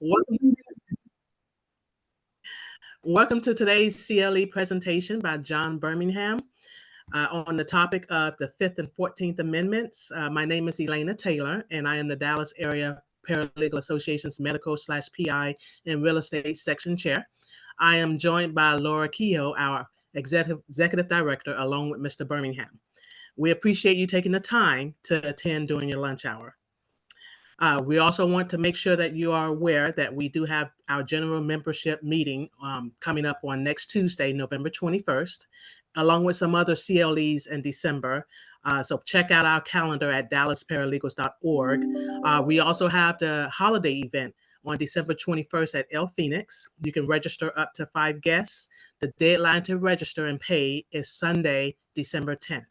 Welcome to, welcome to today's CLE presentation by John Birmingham on the topic of the Fifth and 14th Amendments. My name is Elena Taylor, and I am the Dallas Area Paralegal Association's medical/PI and real estate section chair. I am joined by Laura Kehoe, our executive director, along with Mr. Birmingham. We appreciate you taking the time to attend during your lunch hour. We also want to make sure that you are aware that we do have our general membership meeting coming up on next Tuesday, November 21st, along with some other CLEs in December. So check out our calendar at dallasparalegals.org. We also have the holiday event on December 21st at El Phoenix. You can register up to 5 guests. The deadline to register and pay is Sunday, December 10th.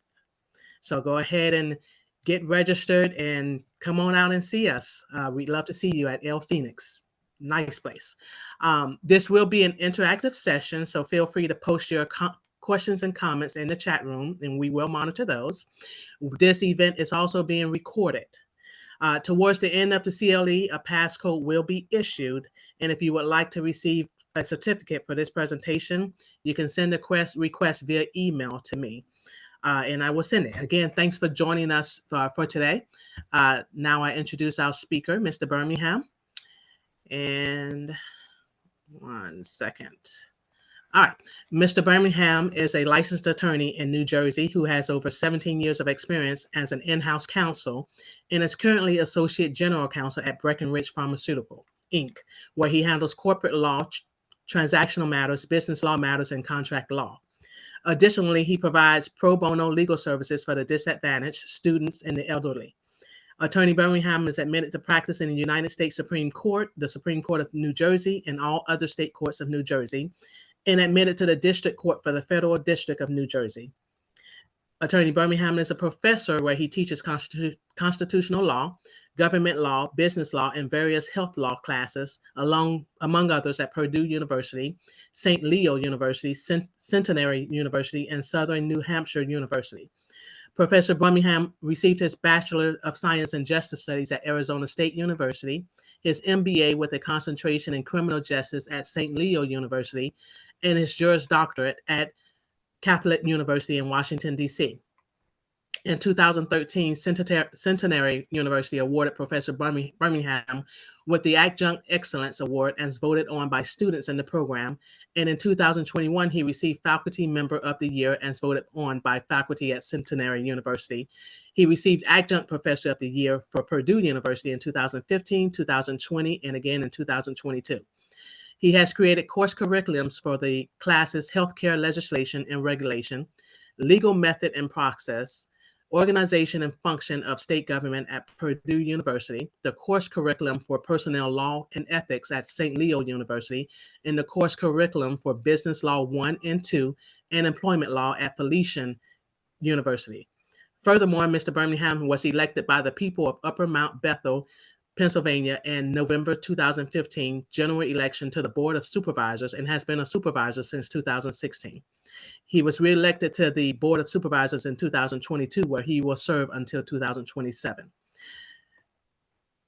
So go ahead and get registered and come on out and see us. We'd love to see you at El Phoenix. Nice place. This will be an interactive session, so feel free to post your questions and comments in the chat room, and we will monitor those. This event is also being recorded. Towards the end of the CLE, a passcode will be issued, and if you would like to receive a certificate for this presentation, you can send a request via email to me. And I will send it. Again, thanks for joining us for today. Now I introduce our speaker, Mr. Birmingham. And 1 second. All right. Mr. Birmingham is a licensed attorney in New Jersey who has over 17 years of experience as an in-house counsel and is currently Associate General Counsel at Breckenridge Pharmaceutical, Inc., where he handles corporate law, transactional matters, business law matters, and contract law. Additionally, he provides pro bono legal services for the disadvantaged, students, and the elderly. Attorney Birmingham is admitted to practice in the United States Supreme Court, the Supreme Court of New Jersey, and all other state courts of New Jersey, and admitted to the District Court for the Federal District of New Jersey. Attorney Birmingham is a professor where he teaches constitutional law, government law, business law, and various health law classes, among others at Purdue University, St. Leo University, Centenary University, and Southern New Hampshire University. Professor Birmingham received his Bachelor of Science in Justice Studies at Arizona State University, his MBA with a concentration in criminal justice at St. Leo University, and his Juris Doctorate at Catholic University in Washington, D.C. In 2013, Centenary University awarded Professor Birmingham with the Adjunct Excellence Award as voted on by students in the program. And in 2021, he received Faculty Member of the Year as voted on by faculty at Centenary University. He received Adjunct Professor of the Year for Purdue University in 2015, 2020, and again in 2022. He has created course curriculums for the classes Healthcare Legislation and Regulation, Legal Method and Process, Organization and Function of State Government at Purdue University, the course curriculum for Personnel Law and Ethics at St. Leo University, and the course curriculum for Business Law 1 and 2 and Employment Law at Felician University. Furthermore, Mr. Birmingham was elected by the people of Upper Mount Bethel, Pennsylvania in November 2015 general election to the Board of Supervisors and has been a supervisor since 2016. He was reelected to the Board of Supervisors in 2022, where he will serve until 2027.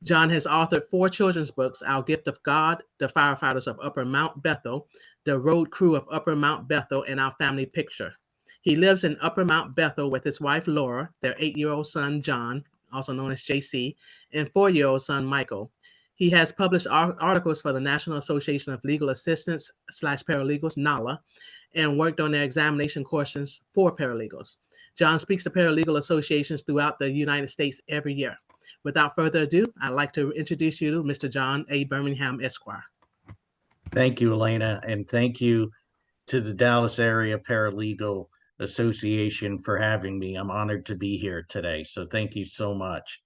John has authored 4 children's books, Our Gift of God, The Firefighters of Upper Mount Bethel, The Road Crew of Upper Mount Bethel, and Our Family Picture. He lives in Upper Mount Bethel with his wife, Laura, their 8-year-old son, John, also known as JC, and 4-year-old son, Michael. He has published articles for the National Association of Legal Assistants / Paralegals, NALA, and worked on their examination courses for paralegals. John speaks to paralegal associations throughout the United States every year. Without further ado, I'd like to introduce you to Mr. John A. Birmingham, Esquire. Thank you, Elena, and thank you to the Dallas Area Paralegal Association for having me. I'm honored to be here today, so thank you so much.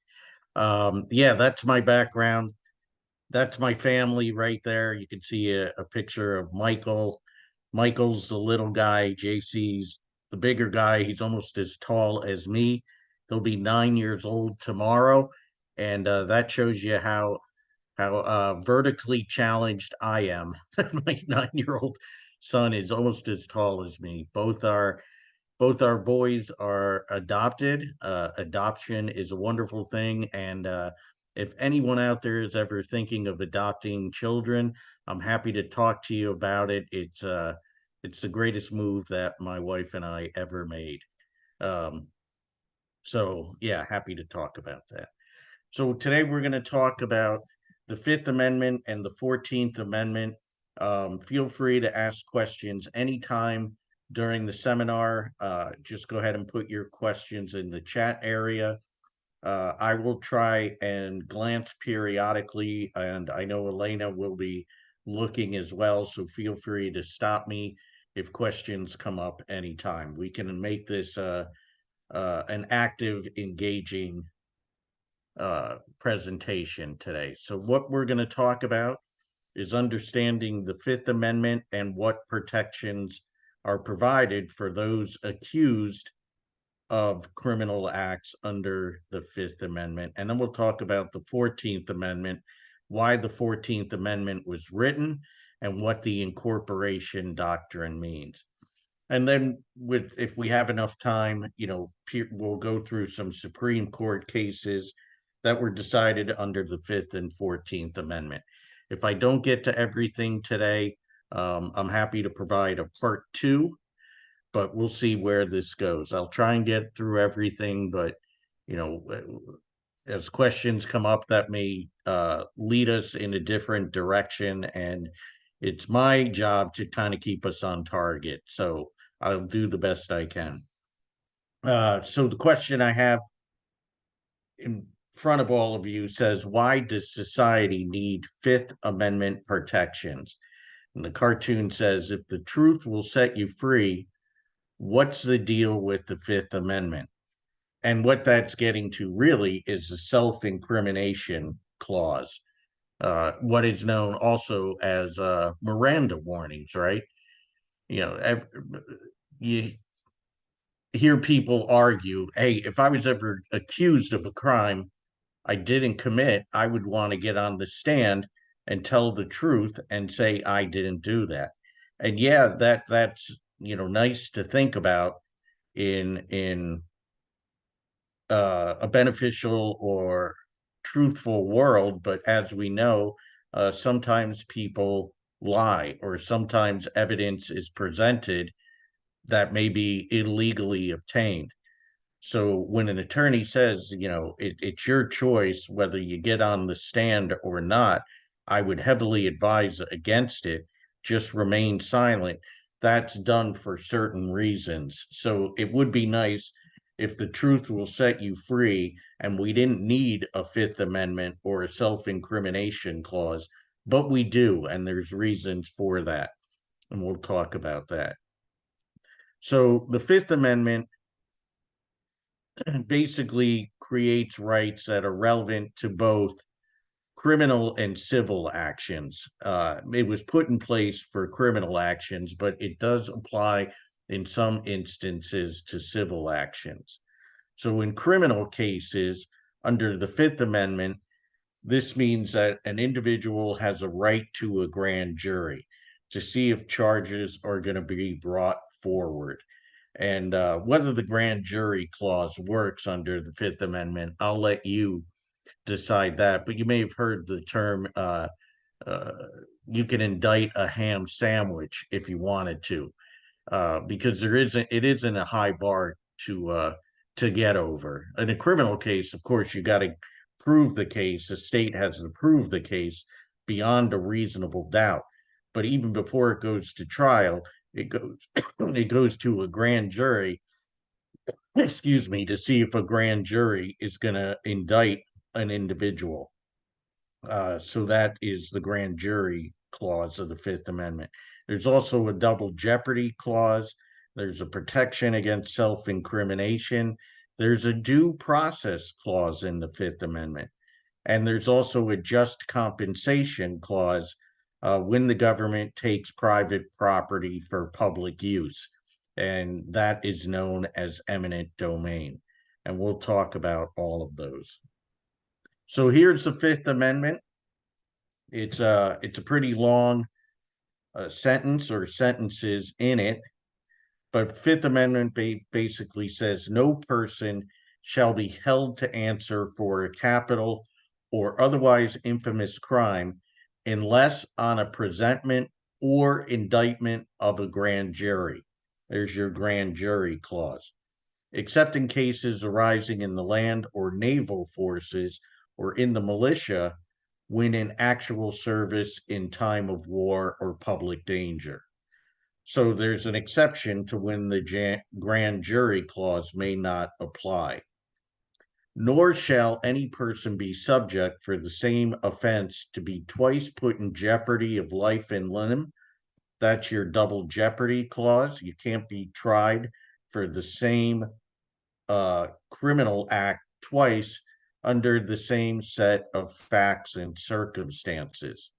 Yeah, that's my background. That's my family right there. You can see a picture of Michael. Michael's the little guy. JC's the bigger guy. He's almost as tall as me. He'll be 9 years old tomorrow, and that shows you how vertically challenged I am. My 9-year-old son is almost as tall as me. Both our boys are adopted. Adoption is a wonderful thing, and If anyone out there is ever thinking of adopting children, I'm happy to talk to you about it. It's the greatest move that my wife and I ever made. Um, so yeah, happy to talk about that. So today we're going to talk about the Fifth Amendment and the 14th Amendment. Feel free to ask questions anytime during the seminar. Just go ahead and put your questions in the chat area. I will try and glance periodically, and I know Elena will be looking as well, so feel free to stop me if questions come up anytime. We can make this an active, engaging presentation today. So what we're going to talk about is understanding the Fifth Amendment and what protections are provided for those accused of criminal acts under the Fifth Amendment. And then we'll talk about the 14th Amendment, why the 14th Amendment was written, and what the incorporation doctrine means. And then if we have enough time, we'll go through some Supreme Court cases that were decided under the Fifth and 14th Amendment. If I don't get to everything today, I'm happy to provide a part two, but we'll see where this goes. I'll try and get through everything, but as questions come up that may lead us in a different direction, and it's my job to kind of keep us on target. So I'll do the best I can. So the question I have in front of all of you says, why does society need Fifth Amendment protections? And the cartoon says, if the truth will set you free, what's the deal with the Fifth Amendment? And what that's getting to really is the self-incrimination clause, what is known also as Miranda warnings, right? You hear people argue, hey, if I was ever accused of a crime I didn't commit, I would want to get on the stand and tell the truth and say I didn't do that. And yeah, that's nice to think about in a beneficial or truthful world, but as we know, sometimes people lie, or sometimes evidence is presented that may be illegally obtained. So when an attorney says, it's your choice whether you get on the stand or not, I would heavily advise against it. Just remain silent. That's done for certain reasons. So it would be nice if the truth will set you free and we didn't need a Fifth Amendment or a self-incrimination clause, but we do, and there's reasons for that. And we'll talk about that. So the Fifth Amendment basically creates rights that are relevant to both criminal and civil actions. It was put in place for criminal actions, but it does apply in some instances to civil actions. So in criminal cases, under the Fifth Amendment, this means that an individual has a right to a grand jury to see if charges are going to be brought forward. And whether the grand jury clause works under the Fifth Amendment, I'll let you decide that. But you may have heard the term you can indict a ham sandwich if you wanted to, because it isn't a high bar to get over. In a criminal case, of course, you got to prove the case. The state has to prove the case beyond a reasonable doubt. But even before it goes to trial, it goes it goes to a grand jury, excuse me, to see if a grand jury is going to indict an individual. So that is the grand jury clause of the Fifth Amendment. There's also a double jeopardy clause. There's a protection against self-incrimination. There's a due process clause in the Fifth Amendment. And there's also a just compensation clause when the government takes private property for public use. And that is known as eminent domain. And we'll talk about all of those. So here's the Fifth Amendment. It's a pretty long sentence or sentences in it, but Fifth Amendment basically says no person shall be held to answer for a capital or otherwise infamous crime unless on a presentment or indictment of a grand jury. There's your grand jury clause. Except in cases arising in the land or naval forces or in the militia when in actual service in time of war or public danger. So there's an exception to when the grand jury clause may not apply. Nor shall any person be subject for the same offense to be twice put in jeopardy of life and limb. That's your double jeopardy clause. You can't be tried for the same criminal act twice under the same set of facts and circumstances.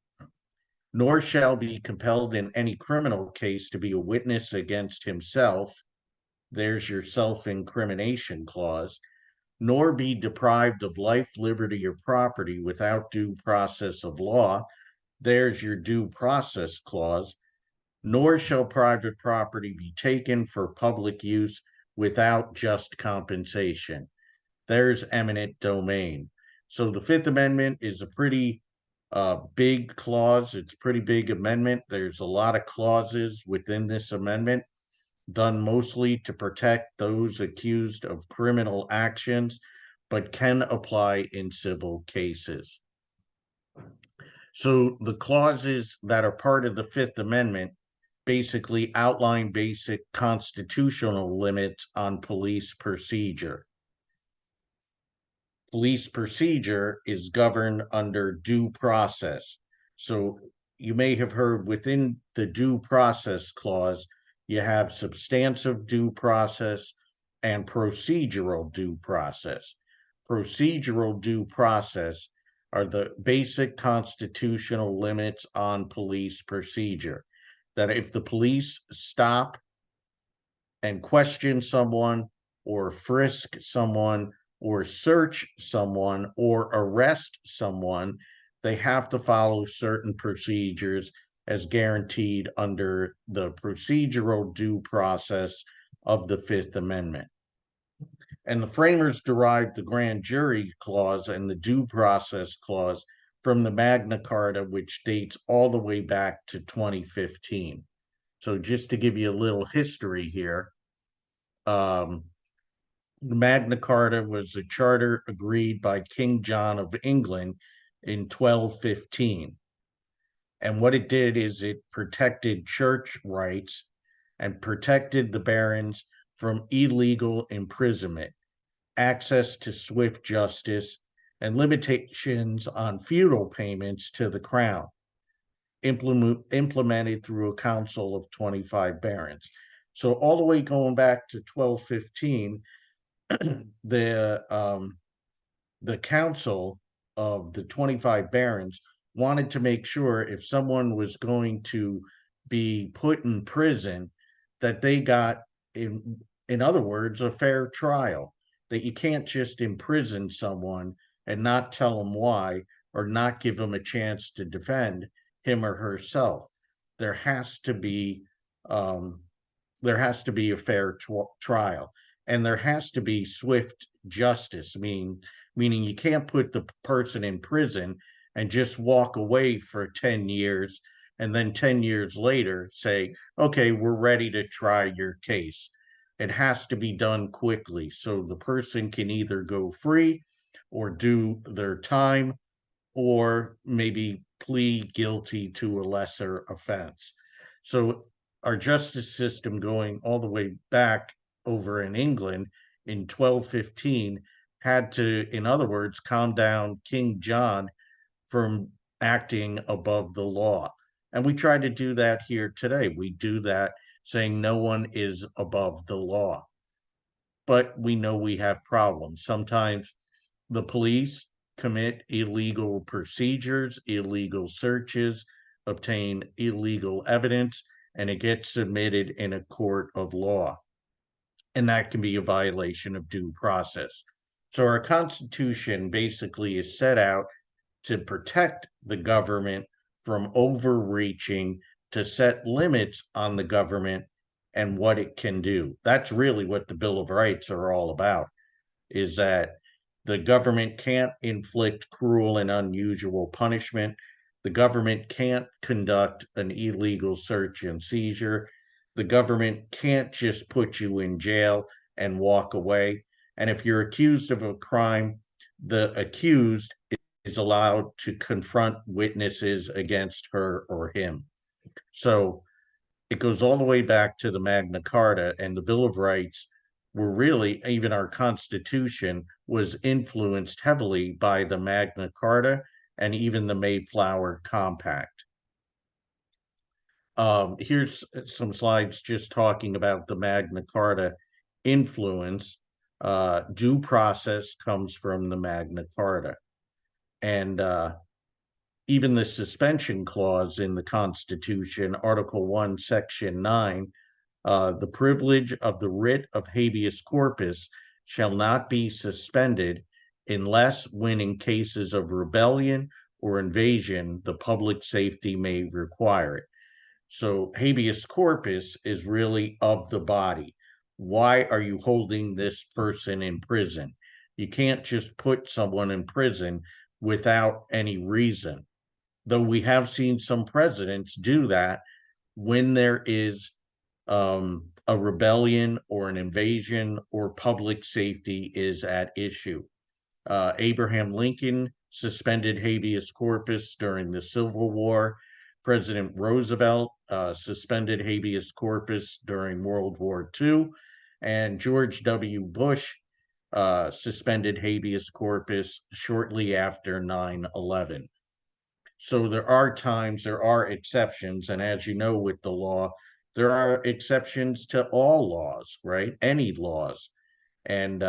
Nor shall be compelled in any criminal case to be a witness against himself. There's your self-incrimination clause. Nor be deprived of life, liberty, or property without due process of law. There's your due process clause. Nor shall private property be taken for public use without just compensation. There's eminent domain. So the Fifth Amendment is a pretty big clause. It's a pretty big amendment. There's a lot of clauses within this amendment done mostly to protect those accused of criminal actions, but can apply in civil cases. So the clauses that are part of the Fifth Amendment basically outline basic constitutional limits on police procedure. Police procedure is governed under due process. So you may have heard within the due process clause, you have substantive due process and procedural due process. Procedural due process are the basic constitutional limits on police procedure. That if the police stop and question someone or frisk someone or search someone or arrest someone, they have to follow certain procedures as guaranteed under the procedural due process of the Fifth Amendment. And the framers derived the grand jury clause and the due process clause from the Magna Carta, which dates all the way back to 2015. So just to give you a little history here, the Magna Carta was a charter agreed by King John of England in 1215. And what it did is it protected church rights and protected the barons from illegal imprisonment, access to swift justice, and limitations on feudal payments to the crown, implemented through a council of 25 barons. So all the way going back to 1215, the council of the 25 barons wanted to make sure if someone was going to be put in prison, that they got, in other words, a fair trial, that you can't just imprison someone and not tell them why or not give them a chance to defend him or herself. There has to be a fair trial, and there has to be swift justice. Meaning you can't put the person in prison and just walk away for 10 years and then 10 years later say, okay, we're ready to try your case. It has to be done quickly so the person can either go free or do their time or maybe plead guilty to a lesser offense. So our justice system, going all the way back over in England in 1215, had to, in other words, calm down King John from acting above the law. And we try to do that here today. We do that saying no one is above the law. But we know we have problems. Sometimes the police commit illegal procedures, illegal searches, obtain illegal evidence, and it gets submitted in a court of law. And that can be a violation of due process. So our Constitution basically is set out to protect the government from overreaching, to set limits on the government and what it can do. That's really what the Bill of Rights are all about, is that The government can't inflict cruel and unusual punishment. The government can't conduct an illegal search and seizure. The government can't just put you in jail and walk away. And if you're accused of a crime, the accused is allowed to confront witnesses against her or him. So it goes all the way back to the Magna Carta, and the Bill of Rights were really, even our Constitution was influenced heavily by the Magna Carta and even the Mayflower Compact. Here's some slides just talking about the Magna Carta influence. Due process comes from the Magna Carta. And even the suspension clause in the Constitution, Article 1, Section 9, the privilege of the writ of habeas corpus shall not be suspended unless, when in cases of rebellion or invasion, the public safety may require it. So habeas corpus is really of the body. Why are you holding this person in prison? You can't just put someone in prison without any reason. Though we have seen some presidents do that when there is a rebellion or an invasion or public safety is at issue. Abraham Lincoln suspended habeas corpus during the Civil War. President Roosevelt suspended habeas corpus during World War II. And George W. Bush suspended habeas corpus shortly after 9/11. So there are times, there are exceptions. And as you know, with the law, there are exceptions to all laws, right? Any laws. And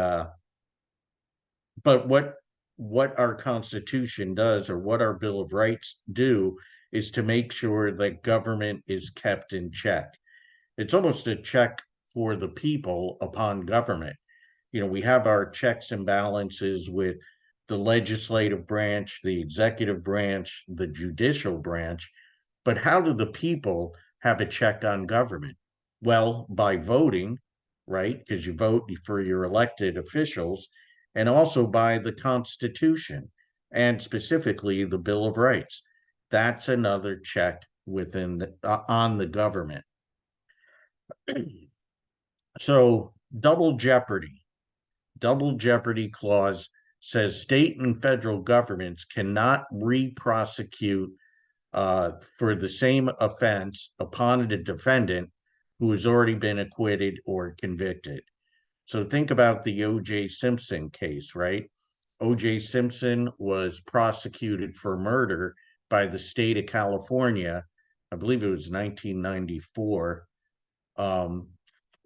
but what our Constitution does, or what our Bill of Rights do, is to make sure that government is kept in check. It's almost a check for the people upon government. You know, we have our checks and balances with the legislative branch, the executive branch, the judicial branch. But how do the people have a check on government? Well, by voting, right? Because you vote for your elected officials, and also by the Constitution, and specifically the Bill of Rights. That's another check within on the government. So double jeopardy clause says state and federal governments cannot re-prosecute for the same offense upon a defendant who has already been acquitted or convicted. So think about the O.J. Simpson case, right? O.J. Simpson was prosecuted for murder by the state of California. I believe it was 1994,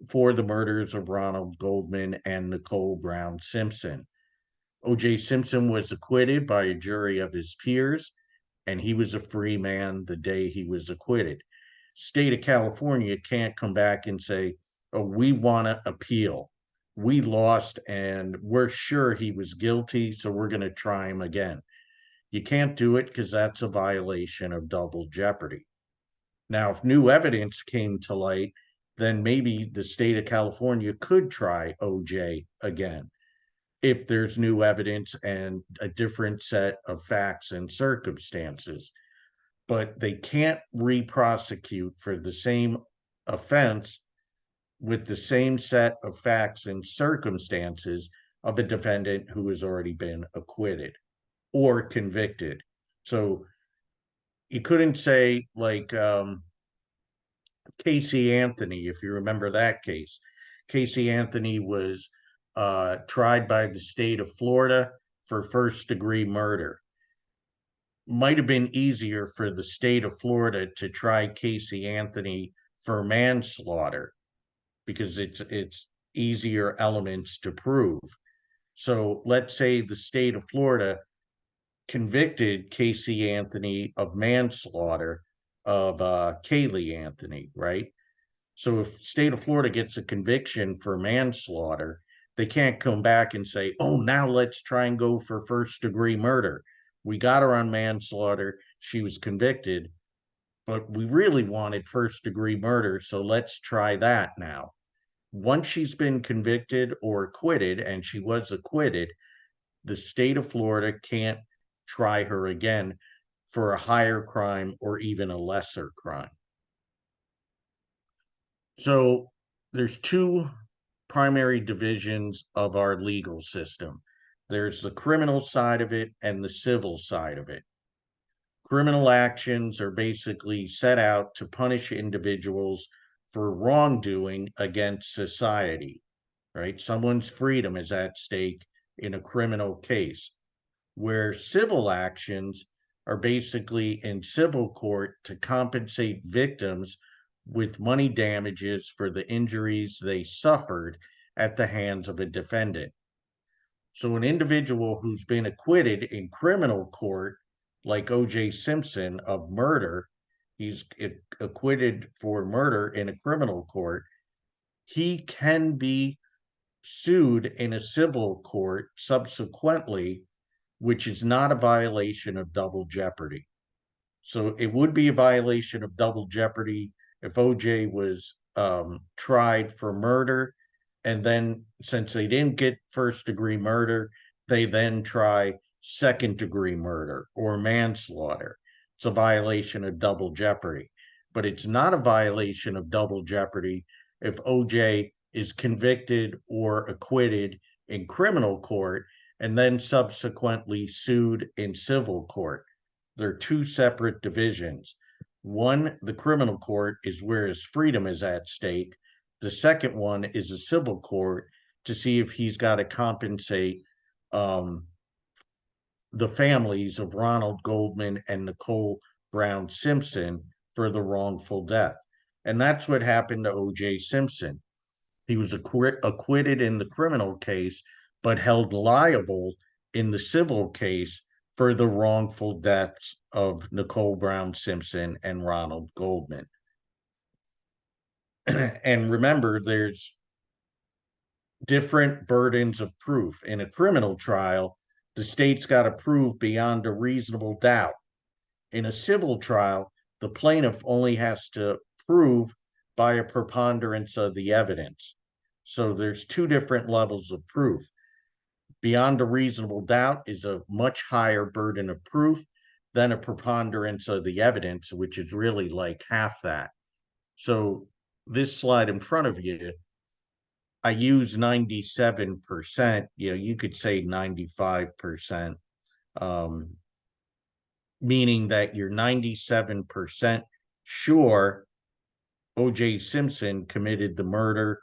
for the murders of Ronald Goldman and Nicole Brown Simpson. O.J. Simpson was acquitted by a jury of his peers, and he was a free man the day he was acquitted. State of California can't come back and say, oh, we want to appeal. We lost and we're sure he was guilty, so we're going to try him again. You can't do it because that's a violation of double jeopardy. Now, if new evidence came to light, then maybe the state of California could try OJ again if there's new evidence and a different set of facts and circumstances. But they can't re-prosecute for the same offense with the same set of facts and circumstances of a defendant who has already been acquitted or convicted. So you couldn't say like Casey Anthony, if you remember that case. Casey Anthony was tried by the state of Florida for first-degree murder. Might have been easier for the state of Florida to try Casey Anthony for manslaughter because it's easier elements to prove. So let's say the state of Florida convicted Casey Anthony of manslaughter of Caylee Anthony, right? So if state of Florida gets a conviction for manslaughter, they can't come back and say, oh, now let's try and go for first-degree murder. We got her on manslaughter. She was convicted, but we really wanted first-degree murder, so let's try that now. Once she's been convicted or acquitted, and she was acquitted, the state of Florida can't try her again for a higher crime or even a lesser crime. So there's two primary divisions of our legal system. There's the criminal side of it and the civil side of it. Criminal actions are basically set out to punish individuals for wrongdoing against society, right? Someone's freedom is at stake in a criminal case, where civil actions are basically in civil court to compensate victims with money damages for the injuries they suffered at the hands of a defendant. So an individual who's been acquitted in criminal court, like O.J. Simpson of murder, he's acquitted for murder in a criminal court, he can be sued in a civil court subsequently, which is not a violation of double jeopardy. So it would be a violation of double jeopardy if OJ was tried for murder, and then since they didn't get first degree murder, they then try second degree murder or manslaughter. It's a violation of double jeopardy. But it's not a violation of double jeopardy if OJ is convicted or acquitted in criminal court and then subsequently sued in civil court. They're two separate divisions. One, the criminal court, is where his freedom is at stake. The second one is a civil court to see if he's got to compensate the families of Ronald Goldman and Nicole Brown Simpson for the wrongful death. And that's what happened to O.J. Simpson. He was acquitted in the criminal case, but held liable in the civil case for the wrongful deaths of Nicole Brown Simpson and Ronald Goldman. And remember, there's different burdens of proof. In a criminal trial, the state's got to prove beyond a reasonable doubt. In a civil trial, the plaintiff only has to prove by a preponderance of the evidence. So there's two different levels of proof. Beyond a reasonable doubt is a much higher burden of proof than a preponderance of the evidence, which is really like half that. So this slide in front of you, I use 97%, you could say 95%, meaning that you're 97% sure O.J. Simpson committed the murder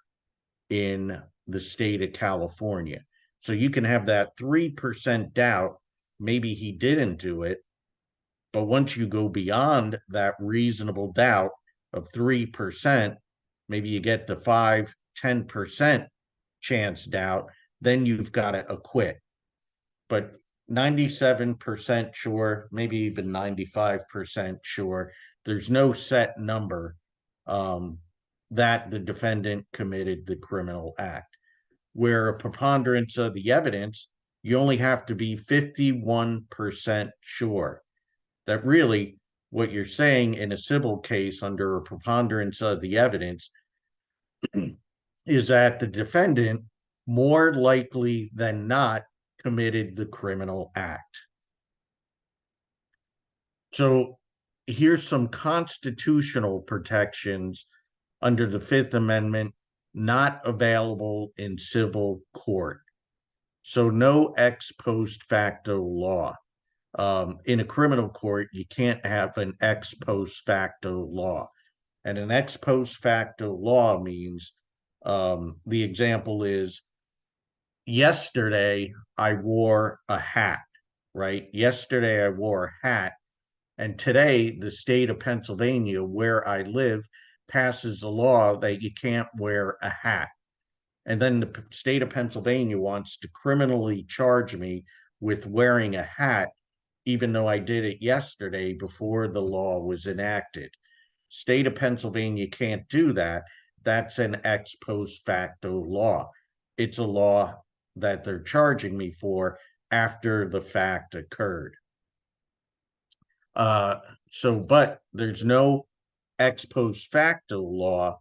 in the state of California. So you can have that 3% doubt, maybe he didn't do it. But once you go beyond that reasonable doubt of 3%, maybe you get the 5-10% chance doubt, then you've got to acquit. But 97% sure, maybe even 95% sure, there's no set number that the defendant committed the criminal act. Where a preponderance of the evidence, you only have to be 51% sure. That really what you're saying in a civil case under a preponderance of the evidence is that the defendant more likely than not committed the criminal act. So here's some constitutional protections under the Fifth Amendment not available in civil court. So no ex post facto law. In a criminal court, you can't have an ex post facto law. And an ex post facto law means, the example is, yesterday I wore a hat, right? Yesterday I wore a hat. And today the state of Pennsylvania, where I live, passes a law that you can't wear a hat. And then the state of Pennsylvania wants to criminally charge me with wearing a hat, even though I did it yesterday before the law was enacted. State of Pennsylvania can't do that. That's an ex post facto law. It's a law that they're charging me for after the fact occurred. But there's no ex post facto law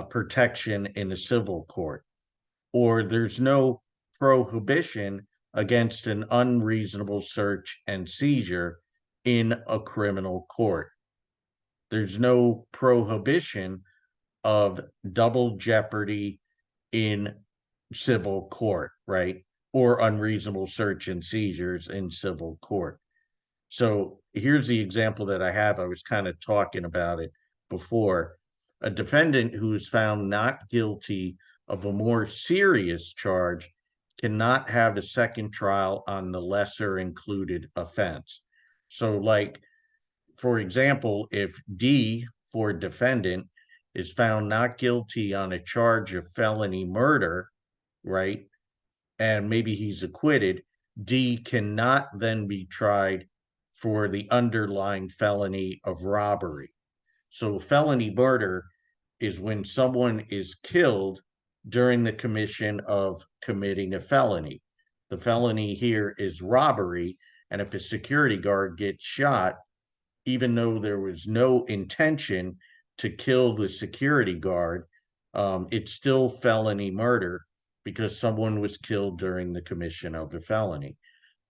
protection in a civil court, or there's no prohibition against an unreasonable search and seizure in a criminal court. There's no prohibition of double jeopardy in civil court, right? Or unreasonable search and seizures in civil court. So here's the example that I have. I was kind of talking about it before. A defendant who is found not guilty of a more serious charge cannot have a second trial on the lesser included offense. So, like, for example, if D for defendant is found not guilty on a charge of felony murder, right? And maybe he's acquitted, D cannot then be tried for the underlying felony of robbery. So felony murder is when someone is killed during the commission of committing a felony. The felony here is robbery, and if a security guard gets shot, even though there was no intention to kill the security guard, it's still felony murder because someone was killed during the commission of a felony.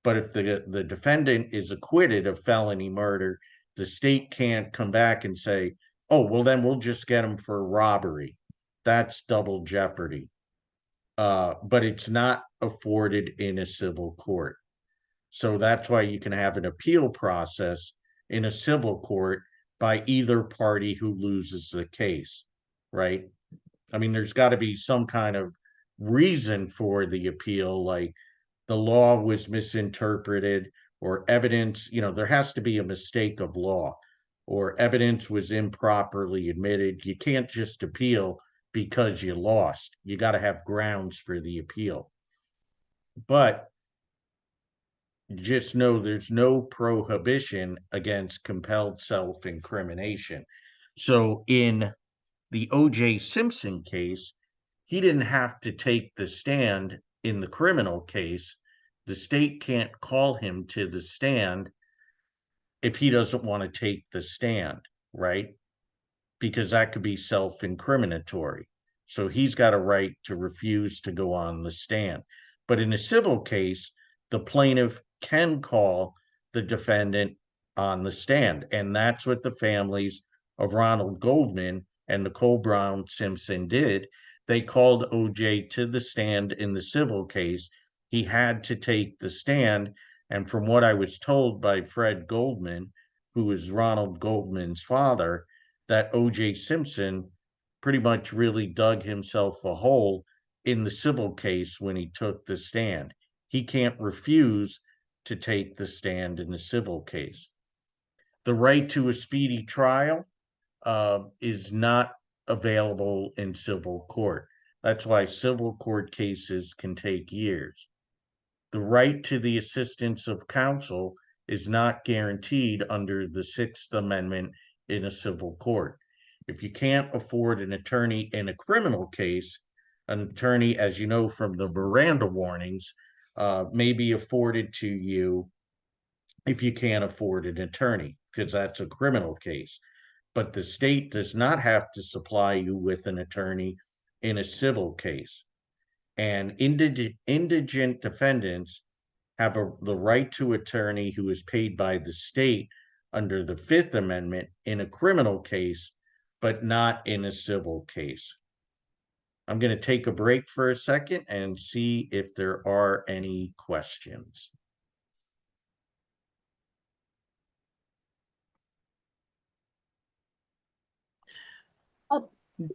But if the defendant is acquitted of felony murder, the state can't come back and say, oh, well, then we'll just get him for robbery. That's double jeopardy. But it's not afforded in a civil court. So that's why you can have an appeal process in a civil court by either party who loses the case, right? I mean, there's got to be some kind of reason for the appeal, like the law was misinterpreted or evidence, there has to be a mistake of law or evidence was improperly admitted. You can't just appeal because you lost. You got to have grounds for the appeal. But just know there's no prohibition against compelled self-incrimination. So in the O.J. Simpson case, he didn't have to take the stand in the criminal case. The state can't call him to the stand if he doesn't want to take the stand, right? Because that could be self-incriminatory. So he's got a right to refuse to go on the stand. But in a civil case, the plaintiff can call the defendant on the stand. And that's what the families of Ronald Goldman and Nicole Brown Simpson did. They called OJ to the stand in the civil case. He had to take the stand. And from what I was told by Fred Goldman, who is Ronald Goldman's father, that OJ Simpson pretty much really dug himself a hole in the civil case when he took the stand. He can't refuse to take the stand in the civil case. The right to a speedy trial is not available in civil court. That's why civil court cases can take years. The right to the assistance of counsel is not guaranteed under the Sixth Amendment in a civil court. If you can't afford an attorney in a criminal case, an attorney, as you know from the Miranda warnings, may be afforded to you if you can't afford an attorney, because that's a criminal case. But the state does not have to supply you with an attorney in a civil case. And indigent defendants have the right to attorney who is paid by the state under the Fifth Amendment in a criminal case, but not in a civil case. I'm going to take a break for a second and see if there are any questions.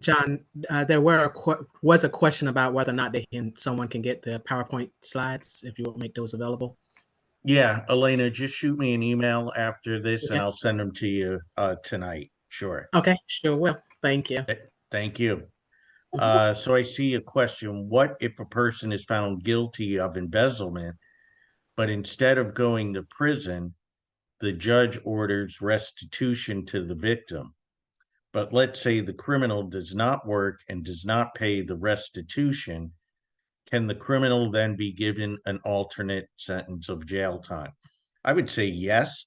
John, there was a question about whether or not someone can get the PowerPoint slides if you will make those available. Yeah, Elena, just shoot me an email after this Okay. and I'll send them to you tonight. Sure. Okay, sure will. Thank you. Thank you. So I see a question. What if a person is found guilty of embezzlement, but instead of going to prison, the judge orders restitution to the victim? But let's say the criminal does not work and does not pay the restitution. Can the criminal then be given an alternate sentence of jail time? I would say yes,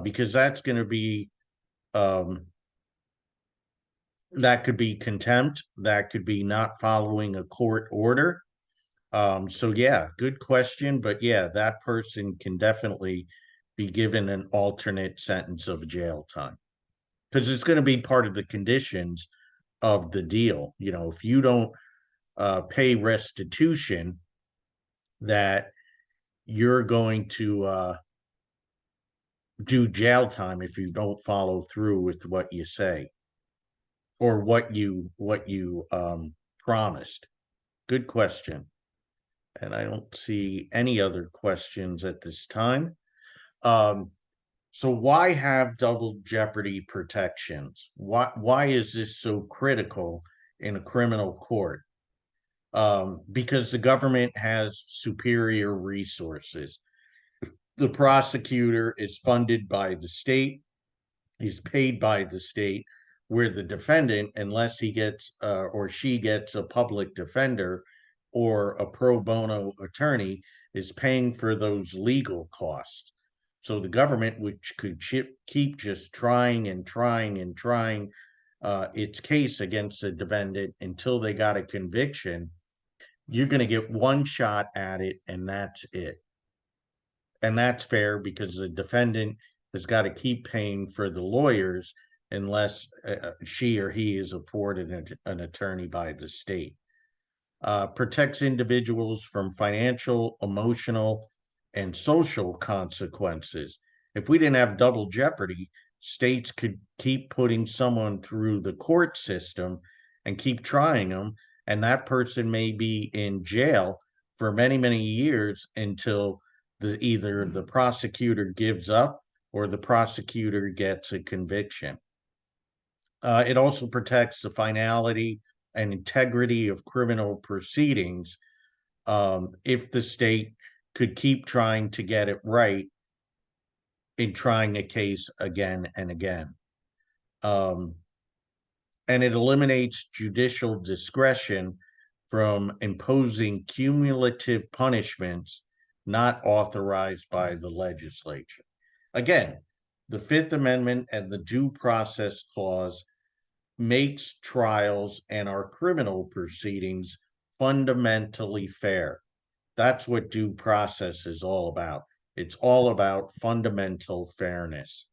because that's going to be, that could be contempt, that could be not following a court order. So yeah, good question, but yeah, that person can definitely be given an alternate sentence of jail time because it's going to be part of the conditions of the deal. You know, if you don't pay restitution, that you're going to do jail time if you don't follow through with what you say or what you promised. Good question. And I don't see any other questions at this time. Um, so why have double jeopardy protections? Why is this so critical in a criminal court? Because the government has superior resources. The prosecutor is funded by the state, he's paid by the state, where the defendant, unless he gets or she gets a public defender or a pro bono attorney, is paying for those legal costs. So the government, which could keep just trying and trying and trying its case against the defendant until they got a conviction, you're going to get one shot at it and that's it. And that's fair because the defendant has got to keep paying for the lawyers unless she or he is afforded an attorney by the state. Protects individuals from financial, emotional, and social consequences. If we didn't have double jeopardy, states could keep putting someone through the court system and keep trying them, and that person may be in jail for many, many years until either the prosecutor gives up or the prosecutor gets a conviction. It also protects the finality and integrity of criminal proceedings if the state could keep trying to get it right in trying a case again and again. Um, and it eliminates judicial discretion from imposing cumulative punishments not authorized by the legislature. Again, the Fifth Amendment and the Due Process Clause makes trials and our criminal proceedings fundamentally fair. That's what due process is all about. It's all about fundamental fairness.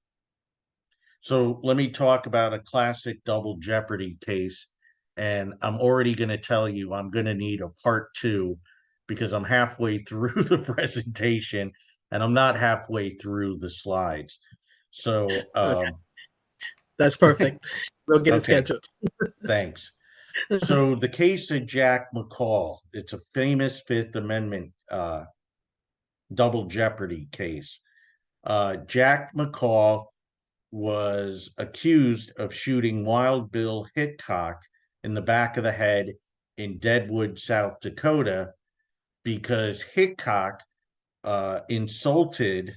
So let me talk about a classic double jeopardy case. And I'm already going to tell you I'm going to need a part two because I'm halfway through the presentation and I'm not halfway through the slides. So, Okay. That's perfect. We'll get it okay, scheduled. thanks. So the case of Jack McCall, it's a famous Fifth Amendment double jeopardy case. Jack McCall was accused of shooting Wild Bill Hickok in the back of the head in Deadwood, South Dakota, because Hickok insulted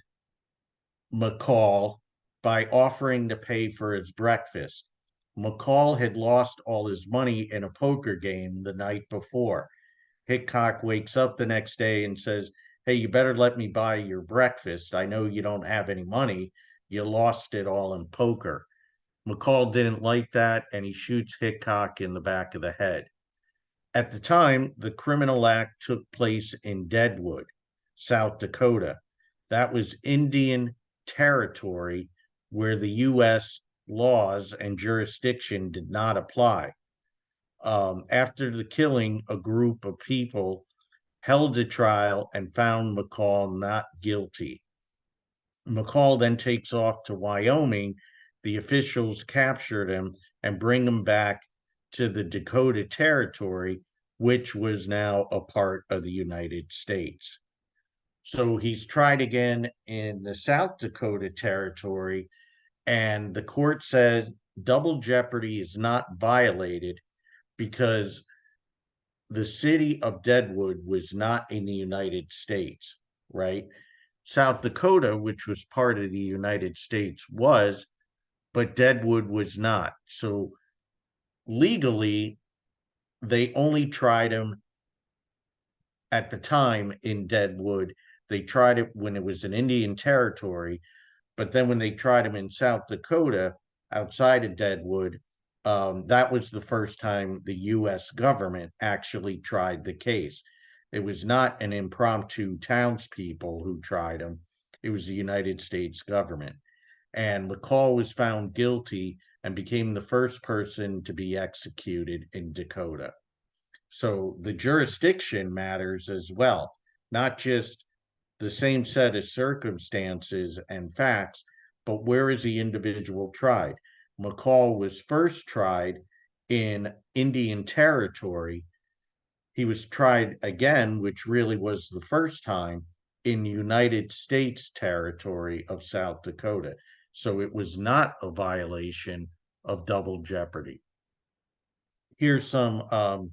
McCall by offering to pay for his breakfast. McCall had lost all his money in a poker game the night before. Hickok wakes up the next day and says, "Hey, you better let me buy your breakfast. I know you don't have any money. You lost it all in poker." McCall didn't like that and he shoots Hickok in the back of the head. At the time, the criminal act took place in Deadwood, South Dakota. That was Indian territory where the U.S. laws and jurisdiction did not apply. After the killing, a group of people held a trial and found McCall not guilty. McCall then takes off to Wyoming. The officials captured him and bring him back to the Dakota Territory, which was now a part of the United States. So he's tried again in the South Dakota Territory, and the court says double jeopardy is not violated because the city of Deadwood was not in the United States, right? South Dakota, which was part of the United States, was, but Deadwood was not. So legally, they only tried him at the time in Deadwood. They tried it when it was an Indian territory, but then when they tried him in South Dakota, outside of Deadwood, that was the first time the U.S. government actually tried the case. It was not an impromptu townspeople who tried him. It was the United States government. And McCall was found guilty and became the first person to be executed in Dakota. So the jurisdiction matters as well, not just the same set of circumstances and facts, but where is the individual tried? McCall was first tried in Indian Territory. He was tried again, which really was the first time, in United States territory of South Dakota. So it was not a violation of double jeopardy. Here's some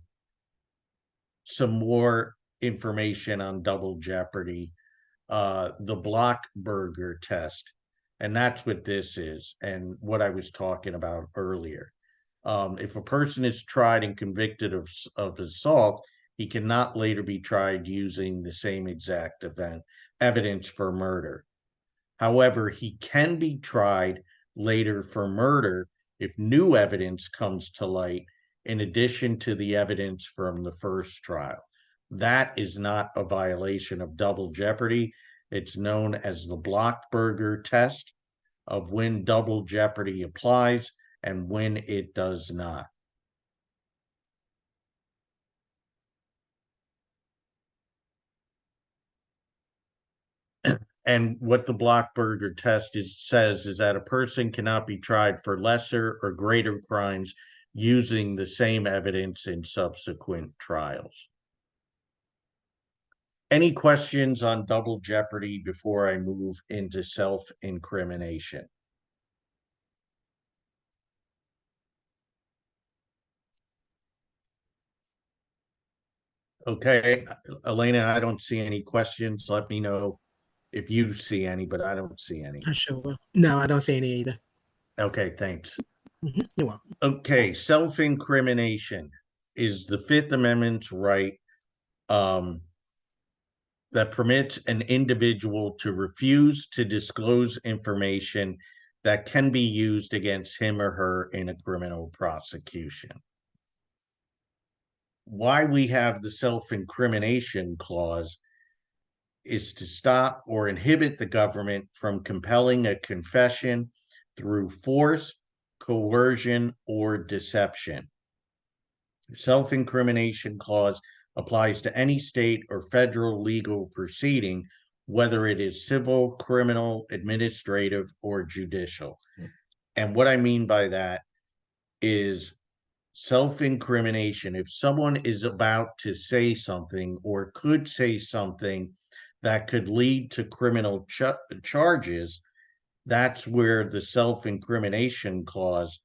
more information on double jeopardy. The Blockberger test, and that's what this is, and what I was talking about earlier. If a person is tried and convicted of assault, he cannot later be tried using the same exact evidence for murder. However, he can be tried later for murder if new evidence comes to light in addition to the evidence from the first trial. That is not a violation of double jeopardy. It's known as the Blockberger test of when double jeopardy applies and when it does not. And what the Blockberger test says is that a person cannot be tried for lesser or greater crimes using the same evidence in subsequent trials. Any questions on double jeopardy before I move into self-incrimination? Okay, Elena, I don't see any questions. Let me know if you see any, but I don't see any. I sure will. No, I don't see any either. Okay, thanks. You're welcome. Okay, self-incrimination is the Fifth Amendment's right that permits an individual to refuse to disclose information that can be used against him or her in a criminal prosecution. Why we have the self-incrimination clause is to stop or inhibit the government from compelling a confession through force, coercion, or deception. Self-incrimination clause applies to any state or federal legal proceeding, whether it is civil, criminal, administrative, or judicial. And what I mean by that is self-incrimination. If someone is about to say something or could say something that could lead to criminal charges, that's where the self-incrimination clause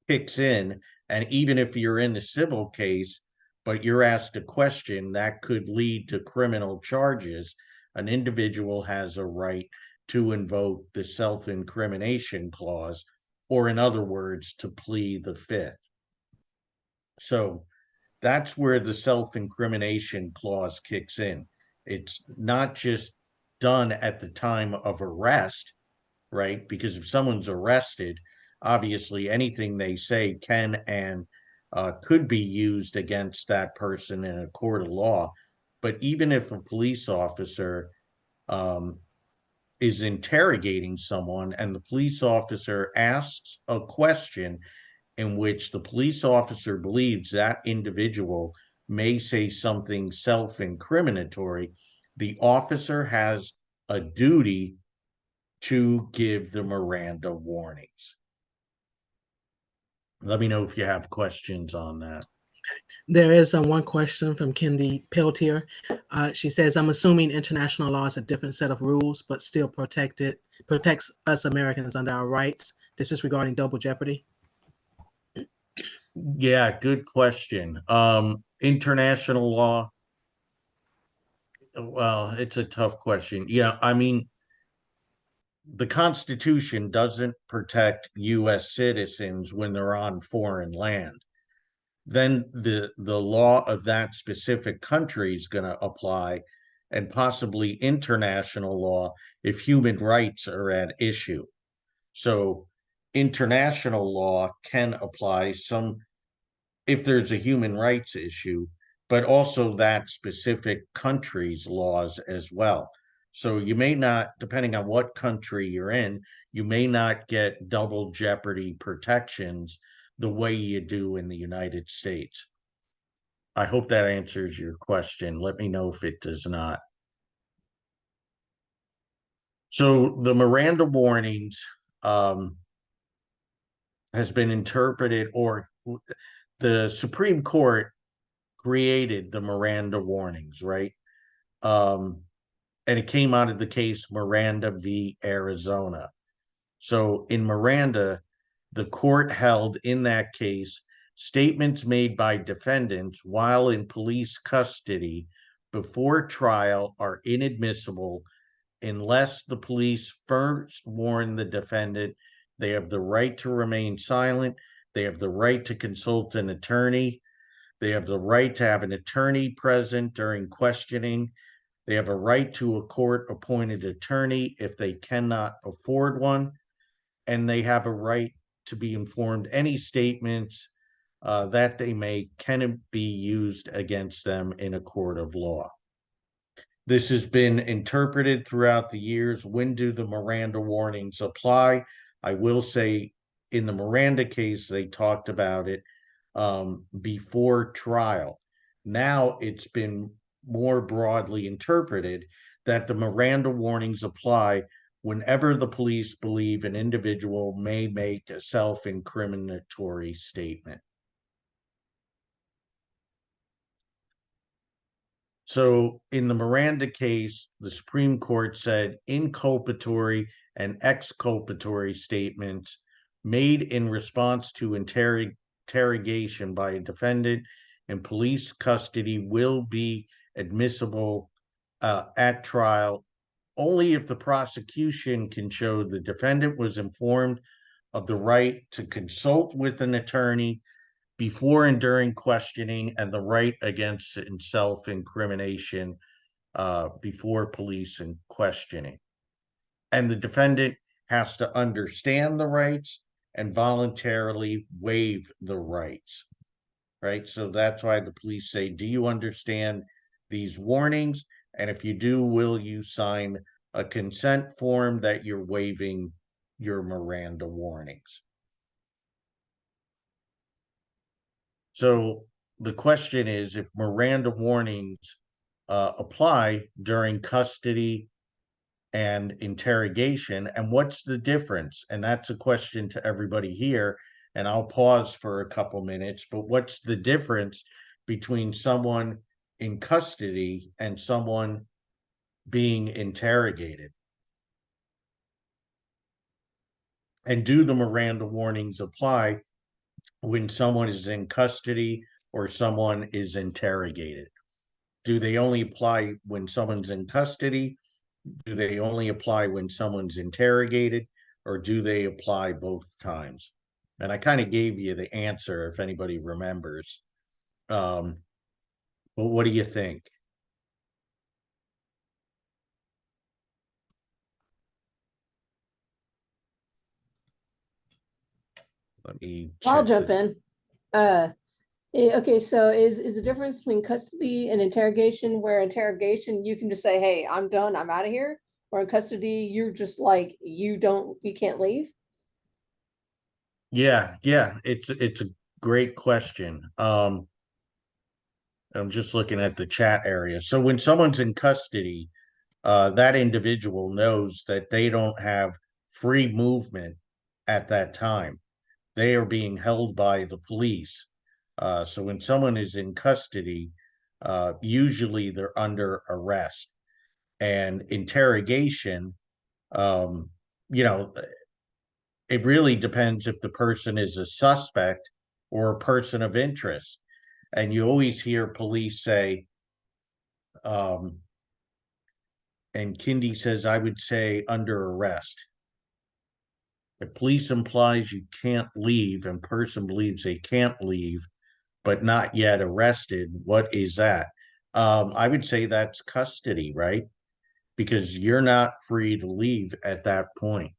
kicks in. And even if you're in the civil case, but you're asked a question that could lead to criminal charges, an individual has a right to invoke the self-incrimination clause, or in other words, to plead the Fifth. So that's where the self-incrimination clause kicks in. It's not just done at the time of arrest, right? Because if someone's arrested, obviously anything they say can and could be used against that person in a court of law. But even if a police officer is interrogating someone and the police officer asks a question in which the police officer believes that individual may say something self-incriminatory, the officer has a duty to give the Miranda warnings. Let me know if you have questions on that. There is one question from Kendi Peltier. She says, I'm assuming international law is a different set of rules, but still protects us Americans under our rights. This is regarding double jeopardy. Yeah, good question. International law. Well, it's a tough question. Yeah, I mean, the Constitution doesn't protect U.S. citizens when they're on foreign land. Then the law of that specific country is going to apply, and possibly international law if human rights are at issue. So international law can apply if there's a human rights issue, but also that specific country's laws as well. So you may not, depending on what country you're in, you may not get double jeopardy protections the way you do in the United States. I hope that answers your question. Let me know if it does not. So the Miranda warnings has been interpreted, or the Supreme Court created the Miranda warnings, right? And it came out of the case Miranda v. Arizona. So in Miranda, the court held in that case statements made by defendants while in police custody before trial are inadmissible unless the police first warn the defendant they have the right to remain silent, they have the right to consult an attorney, they have the right to have an attorney present during questioning, they have a right to a court-appointed attorney if they cannot afford one, and they have a right to be informed any statements that they make can be used against them in a court of law. This has been interpreted throughout the years. When do the Miranda warnings apply? I will say in the Miranda case, they talked about it before trial. Now it's been more broadly interpreted that the Miranda warnings apply whenever the police believe an individual may make a self-incriminatory statement. So in the Miranda case, the Supreme Court said inculpatory and exculpatory statements made in response to interrogation by a defendant in police custody will be admissible at trial only if the prosecution can show the defendant was informed of the right to consult with an attorney before and during questioning and the right against self-incrimination before police and questioning. And the defendant has to understand the rights and voluntarily waive the rights, right? So that's why the police say, do you understand these warnings? And if you do, will you sign a consent form that you're waiving your Miranda warnings? So the question is, if Miranda warnings apply during custody and interrogation, and what's the difference? And that's a question to everybody here. And I'll pause for a couple minutes, but what's the difference between someone in custody and someone being interrogated? And do the Miranda warnings apply when someone is in custody or someone is interrogated? Do they only apply when someone's in custody? Do they only apply when someone's interrogated? Or do they apply both times? And I kind of gave you the answer if anybody remembers. But what do you think? Let me I'll check jump the- in. Okay, so is the difference between custody and interrogation, where interrogation you can just say, hey, I'm done, I'm out of here, or in custody you're just like, you can't leave? Yeah, it's a great question. I'm just looking at the chat area. So when someone's in custody, that individual knows that they don't have free movement at that time. They are being held by the police. So when someone is in custody, usually they're under arrest. And interrogation, um, you know, it really depends if the person is a suspect or a person of interest. And you always hear police say, and Kindy says, I would say under arrest. If police implies you can't leave and person believes they can't leave, but not yet arrested, what is that? I would say that's custody, right? Because you're not free to leave at that point.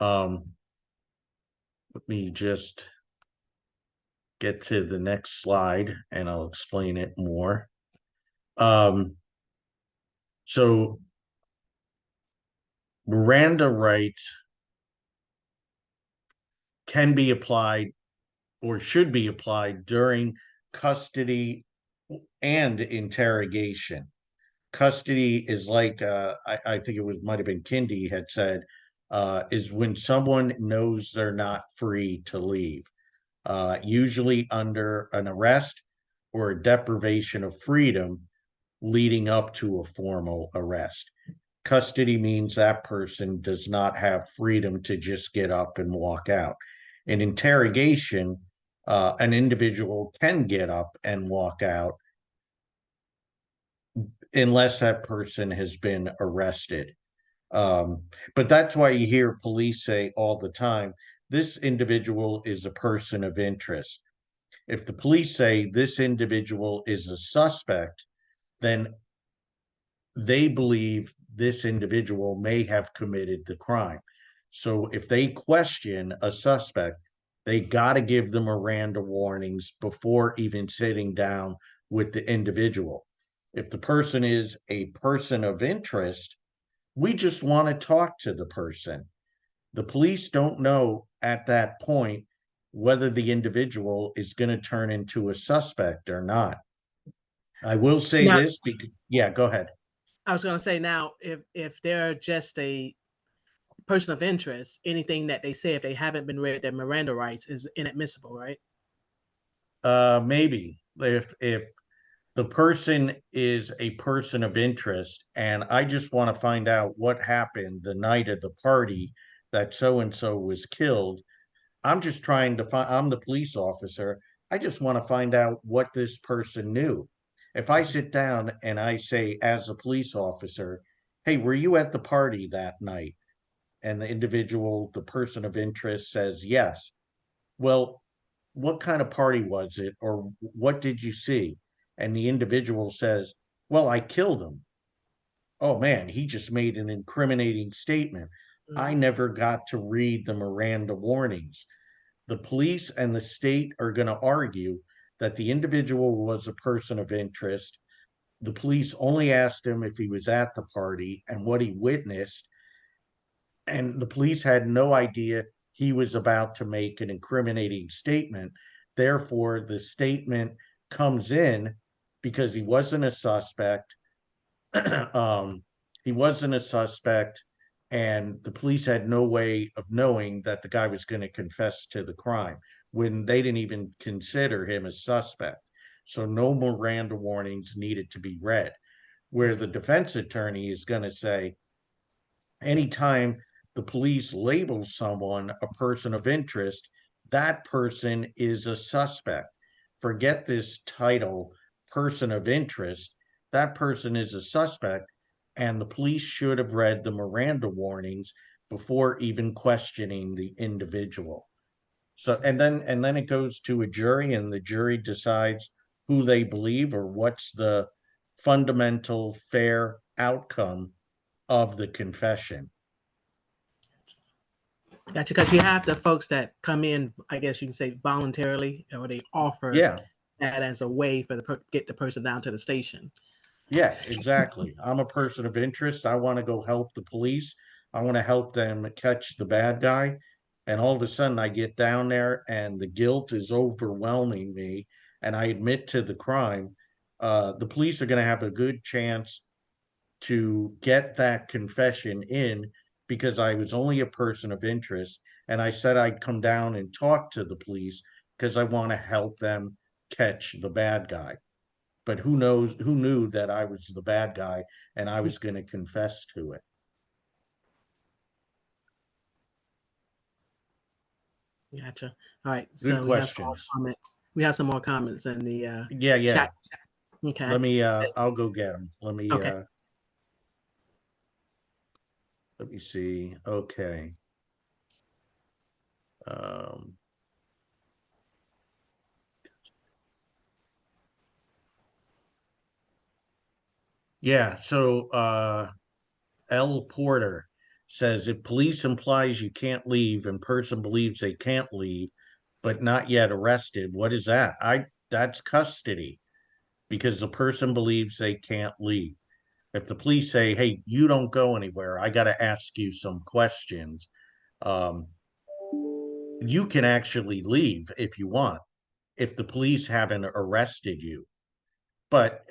Let me just get to the next slide and I'll explain it more. So Miranda rights can be applied or should be applied during custody and interrogation. Custody is like I think it was might have been Kindy had said, is when someone knows they're not free to leave, usually under an arrest or a deprivation of freedom leading up to a formal arrest. Custody means that person does not have freedom to just get up and walk out. In interrogation, an individual can get up and walk out unless that person has been arrested. But that's why you hear police say all the time, this individual is a person of interest. If the police say this individual is a suspect, then they believe this individual may have committed the crime. So if they question a suspect, they got to give them Miranda warnings before even sitting down with the individual. If the person is a person of interest, we just want to talk to the person. The police don't know at that point whether the individual is going to turn into a suspect or not. I will say Now, this because, yeah, go ahead. I was going to say now, if they're just a person of interest, anything that they say, if they haven't been read their Miranda rights, is inadmissible, right? Maybe if the person is a person of interest and I just want to find out what happened the night of the party that so and so was killed, I'm just trying to find, I'm the police officer. I just want to find out what this person knew. If I sit down and I say, as a police officer, hey, were you at the party that night? And the individual, the person of interest says yes. Well, what kind of party was it? Or what did you see? And the individual says, well, I killed him. Oh man, he just made an incriminating statement. I Mhm. never got to read the Miranda warnings. The police and the state are going to argue that the individual was a person of interest. The police only asked him if he was at the party and what he witnessed, and the police had no idea he was about to make an incriminating statement. Therefore, the statement comes in because he wasn't a suspect. um, he wasn't a suspect, and the police had no way of knowing that the guy was going to confess to the crime when they didn't even consider him a suspect. So no Miranda warnings needed to be read. Where the defense attorney is going to say, anytime the police label someone a person of interest, that person is a suspect. Forget this title, person of interest. That person is a suspect, and the police should have read the Miranda warnings before even questioning the individual. So, and then it goes to a jury, and the jury decides who they believe or what's the fundamental fair outcome of the confession. Gotcha. Because you have the folks that come in, I guess you can say voluntarily, or they offer Yeah, that as a way for get the person down to the station. yeah, exactly. I'm a person of interest. I want to go help the police. I want to help them catch the bad guy. And all of a sudden, I get down there and the guilt is overwhelming me, and I admit to the crime. The police are going to have a good chance to get that confession in because I was only a person of interest. And I said I'd come down and talk to the police because I want to help them catch the bad guy. But who knows, who knew that I was the bad guy and I was going to confess to it. Gotcha. All right. Good So we have some more questions. comments. We have some more comments in the Yeah. chat. Okay. Let me I'll go get them. Okay. Let me see. Okay. Um yeah, so L Porter says if police implies you can't leave and person believes they can't leave, but not yet arrested. What is that? That's custody, because the person believes they can't leave. If the police say, hey, you don't go anywhere, I got to ask you some questions, you can actually leave if you want, if the police haven't arrested you. But,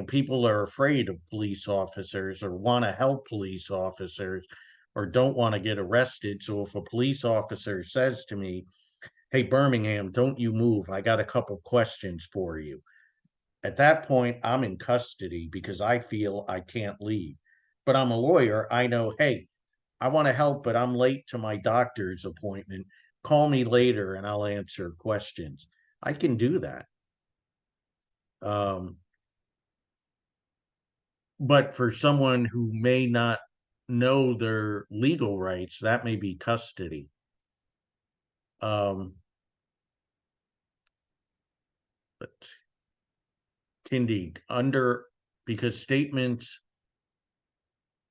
people are afraid of police officers or want to help police officers or don't want to get arrested. So if a police officer says to me, hey, Birmingham, don't you move, I got a couple questions for you. At that point, I'm in custody because I feel I can't leave. But I'm a lawyer. I know, hey, I want to help, but I'm late to my doctor's appointment. Call me later and I'll answer questions. I can do that. But for someone who may not know their legal rights, that may be custody. But Kindy, because statements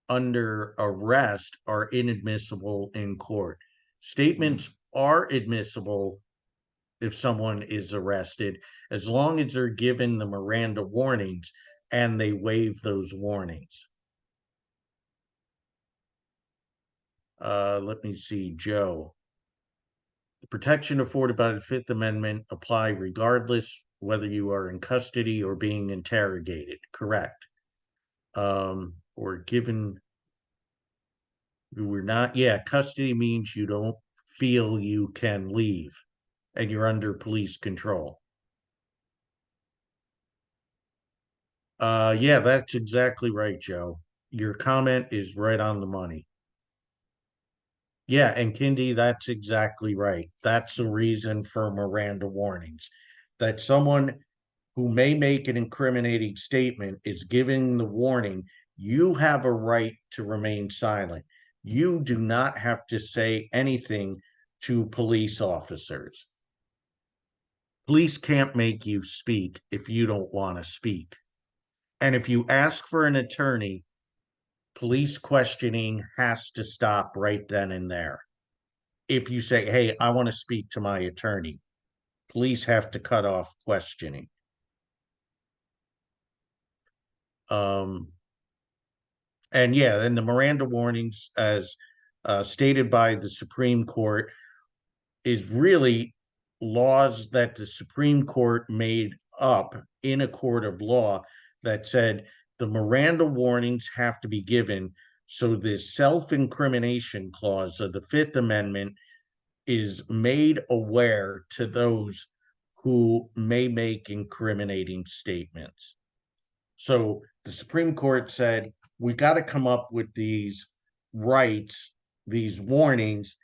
under arrest are inadmissible in court. Statements are admissible if someone is arrested, as long as they're given the Miranda warnings and they waive those warnings. Let me see, Joe. The protection afforded by the Fifth Amendment apply regardless whether you are in custody or being interrogated. Correct. Or given, we're not, custody means you don't feel you can leave and you're under police control. Yeah, that's exactly right, Joe. Your comment is right on the money. Yeah, and Kindy, that's exactly right. That's the reason for Miranda warnings. That someone who may make an incriminating statement is giving the warning, you have a right to remain silent. You do not have to say anything to police officers. Police can't make you speak if you don't want to speak. And if you ask for an attorney, police questioning has to stop right then and there. If you say, hey, I want to speak to my attorney, police have to cut off questioning. And the Miranda warnings, as stated by the Supreme Court, is really laws that the Supreme Court made up in a court of law that said the Miranda warnings have to be given so this self-incrimination clause of the Fifth Amendment is made aware to those who may make incriminating statements. So the Supreme Court said, we got to come up with these rights, these warnings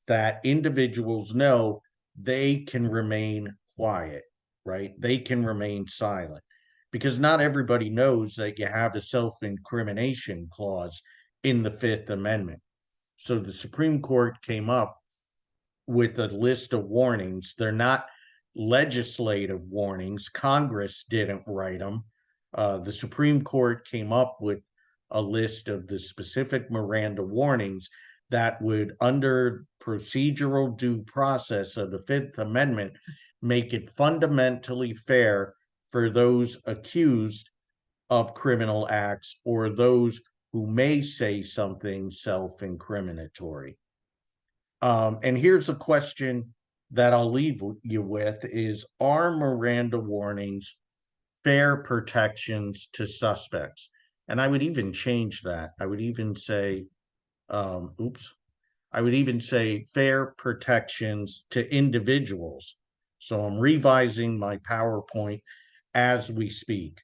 that individuals know they can remain quiet, right? They can remain silent, because not everybody knows that you have a self-incrimination clause in the Fifth Amendment. So the Supreme Court came up with a list of warnings. They're not legislative warnings. Congress didn't write them. The Supreme Court came up with a list of the specific Miranda warnings that would, under procedural due process of the Fifth Amendment, make it fundamentally fair for those accused of criminal acts or those who may say something self-incriminatory. And here's a question that I'll leave you with is, are Miranda warnings fair protections to suspects? And I would even change that. I would even say, I would even say fair protections to individuals. So I'm revising my PowerPoint as we speak.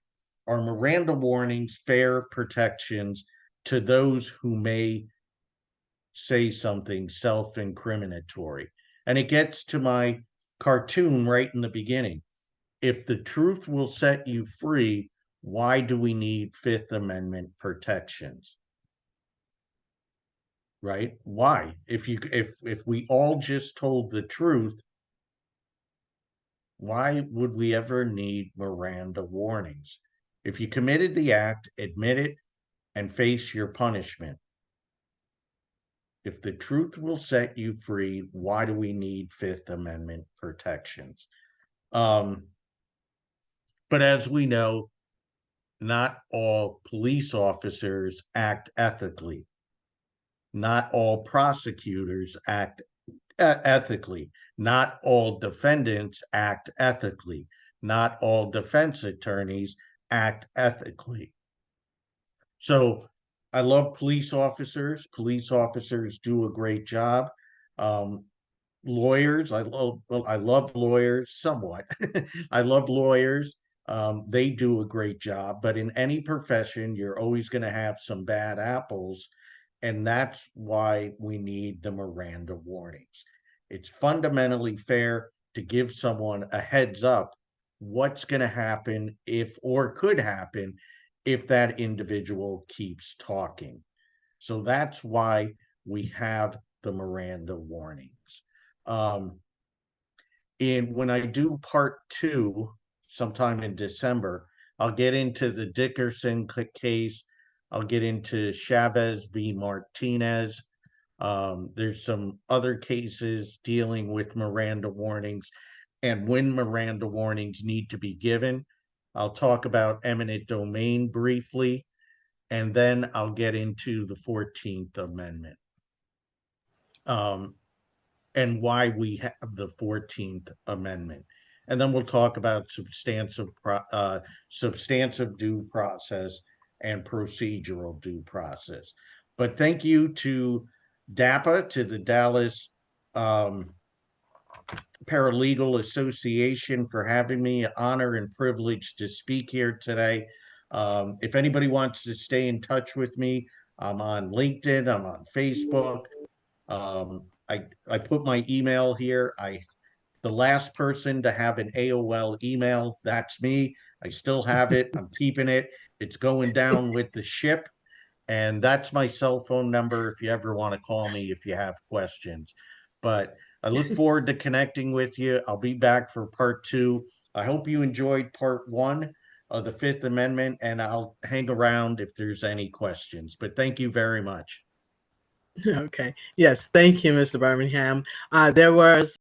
Are Miranda warnings fair protections to those who may say something self-incriminatory? And it gets to my cartoon right in the beginning. If the truth will set you free, why do we need Fifth Amendment protections? Right? Why? If we all just told the truth, why would we ever need Miranda warnings? If you committed the act, admit it and face your punishment. If the truth will set you free, why do we need Fifth Amendment protections? But as we know, not all police officers act ethically. Not all prosecutors act ethically. Not all defendants act ethically. Not all defense attorneys act ethically. So I love police officers. Police officers do a great job. Lawyers, I love lawyers somewhat. I love lawyers. They do a great job, but in any profession, you're always going to have some bad apples. And that's why we need the Miranda warnings. It's fundamentally fair to give someone a heads up what's going to happen if, or could happen, if that individual keeps talking. So that's why we have the Miranda warnings. And when I do part 2, sometime in December, I'll get into the Dickerson case. I'll get into Chavez v. Martinez. There's some other cases dealing with Miranda warnings and when Miranda warnings need to be given. I'll talk about eminent domain briefly, and then I'll get into the 14th Amendment. And why we have the 14th Amendment. And then we'll talk about substantive due process and procedural due process. But thank you to DAPA, to the Dallas Paralegal Association, for having me. An honor and privilege to speak here today. If anybody wants to stay in touch with me, I'm on LinkedIn, I'm on Facebook. I put my email here. The last person to have an AOL email, that's me. I still have it. I'm keeping it. It's going down with the ship. And that's my cell phone number if you ever want to call me if you have questions. But I look forward to connecting with you. I'll be back for part 2. I hope you enjoyed part 1 of the Fifth Amendment, and I'll hang around if there's any questions. But thank you very much. Okay. Yes. Thank you, Mr. Birmingham. There was